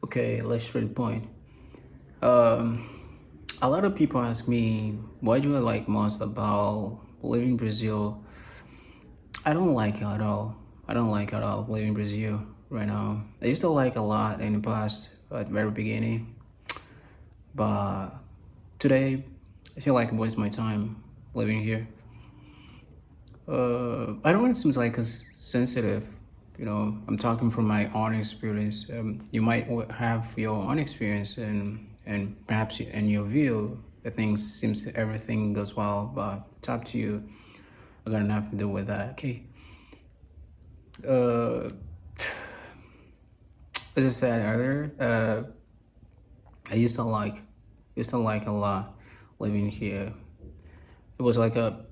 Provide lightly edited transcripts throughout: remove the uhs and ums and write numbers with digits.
Okay, let's straight to the point. Um, a lot of people ask me, what do I like most about living in Brazil? I don't like it at all. I don't like at all living in Brazil right now. I used to like a lot in the past, at the very beginning, but today I feel like I waste my time living here. I don't want to seem like as sensitive. I'm talking from my own experience. You might have your own experience, and perhaps in your view, the things seems everything goes well, but it's up to you. I'm gonna have to deal with that. Okay. Uh, as I said earlier, I used to like a lot living here. It was like the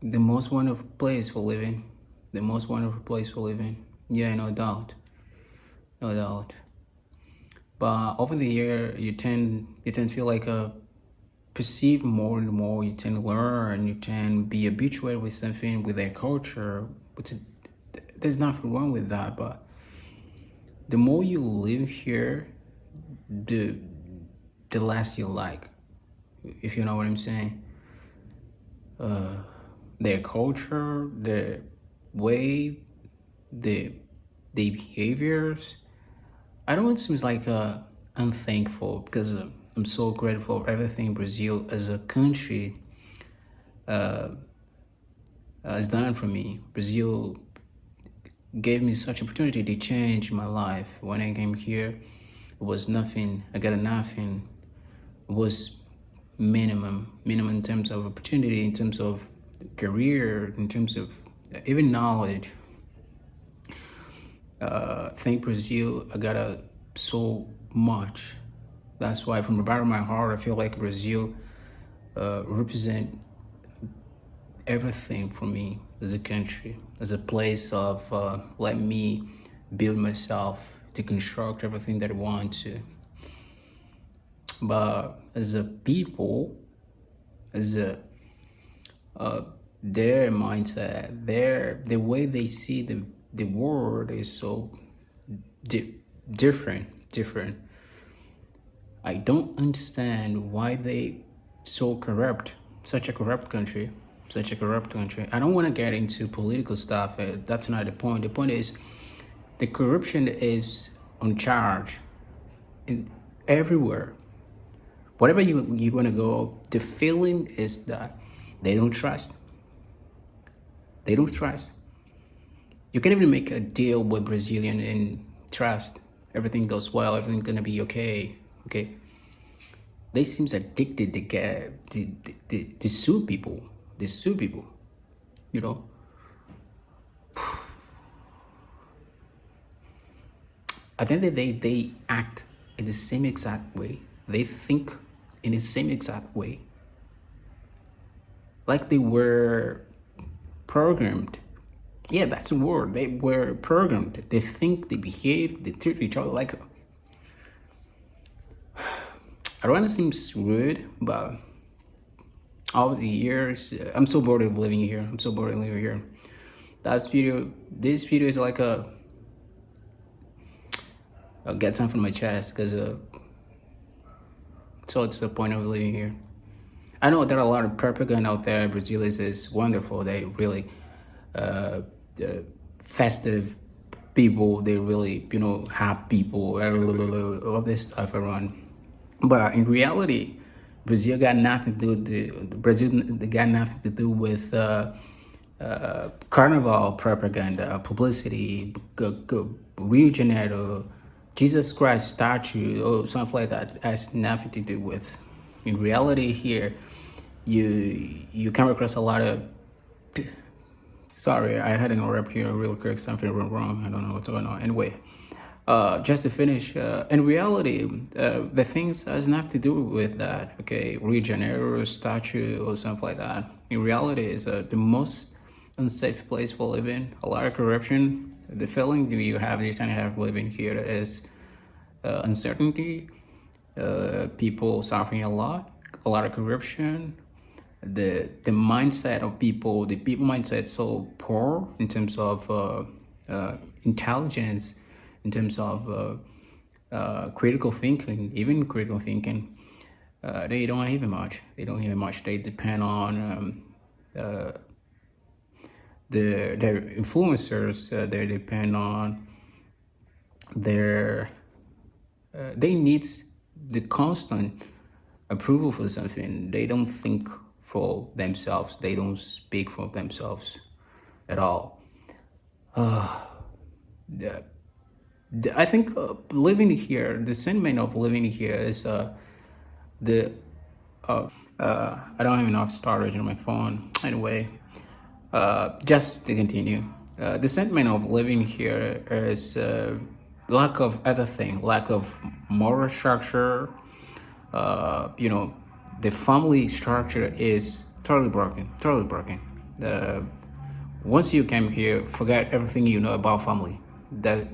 most wonderful place for living. The most wonderful place for living. Yeah, no doubt, no doubt. But over the year, you tend to feel like perceive more and more. You tend to learn. You tend to be habituated with something, with their culture. Which there's nothing wrong with that. But the more you live here, the the less you like. If you know what I'm saying. Their culture, the way, the the behaviors. I don't want to seem like unthankful because I'm so grateful for everything Brazil as a country has done for me. Brazil gave me such opportunity to change my life. When I came here, it was nothing. I got a nothing. It was minimum in terms of opportunity, in terms of career, in terms of even knowledge. Thank Brazil, I got so much. That's why from the bottom of my heart, I feel like Brazil represent everything for me as a country, as a place of let me build myself to construct everything that I want to. But as a people, as a their mindset, the way they see the world is so different. I don't understand why they so corrupt, such a corrupt country, such a corrupt country. I don't want to get into political stuff. That's not the point. The point is the corruption is on charge in everywhere. Whatever you want to go, the feeling is that they don't trust. They don't trust. You can even make a deal with Brazilian and trust. Everything goes well. Everything's gonna be okay. Okay. They seems addicted to get to sue people. They sue people. You know. I think that they act in the same exact way. They think in the same exact way. Like they were programmed. Yeah, that's the word. They were programmed. They think, they behave, they treat each other like. I don't want to seem rude, but over the years, I'm so bored of living here. I'm so bored of living here. This video is like I'll get something from my chest because so it's the point of living here. I know there are a lot of propaganda out there. Brazil is wonderful. They really uh, festive people. They really have people. All this stuff around. But in reality, Brazil got nothing to do. Brazil got nothing to do with carnival propaganda, publicity, Rio de Janeiro, Jesus Christ statue, or something like that. Has nothing to do with. In reality, here, you come across a lot of. Sorry, I had an interrupt here real quick. Something went wrong. I don't know what's going on. Anyway, just to finish, in reality, the things has nothing to do with that. Okay, Rio de Janeiro statue or something like that. In reality, is the most unsafe place for living. A lot of corruption. The feeling you have, you kind of have living here is uncertainty. People suffering a lot of corruption. The mindset of people, the people mindset so poor in terms of intelligence, in terms of critical thinking, even critical thinking. They don't have it much. They don't have it much. They depend on their influencers. They depend on their. They need the constant approval for something. They don't think for themselves. They don't speak for themselves at all. Yeah. I think living here, the sentiment of living here is the I don't have enough storage on my phone. Anyway, just to continue, the sentiment of living here is lack of everything, lack of moral structure. You know, the family structure is totally broken, totally broken. Once you came here, forget everything you know about family. That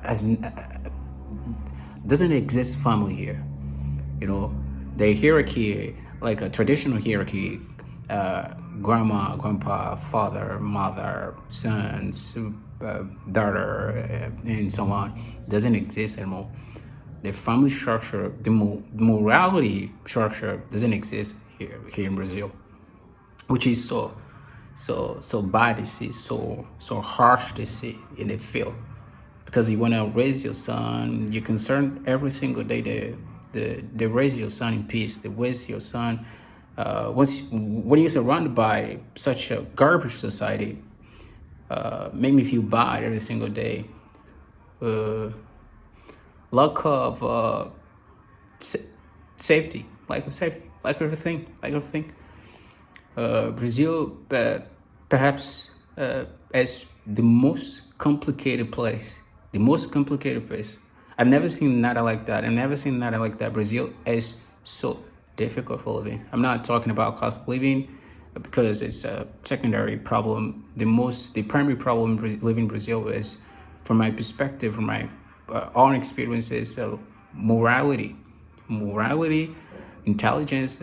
as doesn't exist family here. You know, the hierarchy, like a traditional hierarchy, grandma, grandpa, father, mother, sons, daughter, and so on, doesn't exist anymore. The family structure, the morality structure doesn't exist here in Brazil, which is so bad to see, so harsh to see in the field, because you want to raise your son, you're concerned every single day they raise your son in peace, they raise your son. When you're surrounded by such a garbage society, make me feel bad every single day. Lack of safety, like everything. Brazil, perhaps as the most complicated place, the most complicated place. I've never seen nada like that. I've never seen nada like that. Brazil is so difficult for living. I'm not talking about cost of living because it's a secondary problem. The primary problem living in Brazil is, from my perspective, from my own experiences, morality, intelligence.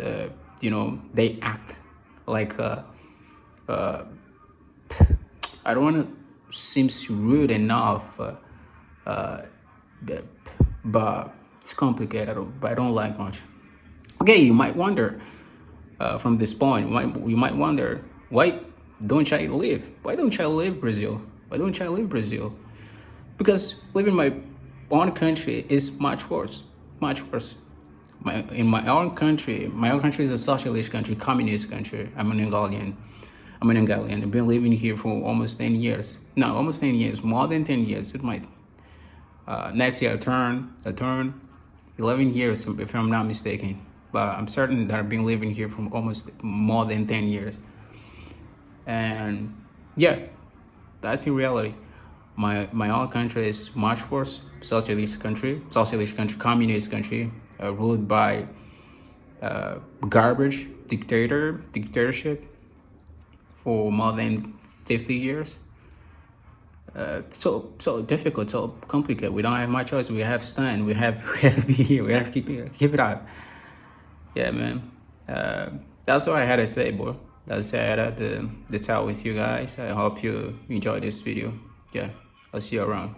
You know, they act like I don't want to seem rude enough, but it's complicated. But I don't like much. Okay, you might wonder from this point. You might wonder, why don't I live? Why don't I live Brazil? Why don't I live Brazil? Because living in my own country is much worse, much worse. In my own country is a socialist country, communist country. I'm an Angolian. I've been living here for almost 10 years. No, almost 10 years, more than 10 years. It might, next year I turn 11 years, if I'm not mistaken. But I'm certain that I've been living here for almost more than 10 years. And yeah, that's in reality. My own country is much worse. Socialist country, communist country, ruled by garbage dictatorship for more than 50 years. So difficult, so complicated. We don't have much choice. We have to stand. We have to be here. We have to keep it up. Yeah, man. That's what I had to say, boy. That's what I had to tell with you guys. I hope you enjoyed this video. Yeah, I'll see you around.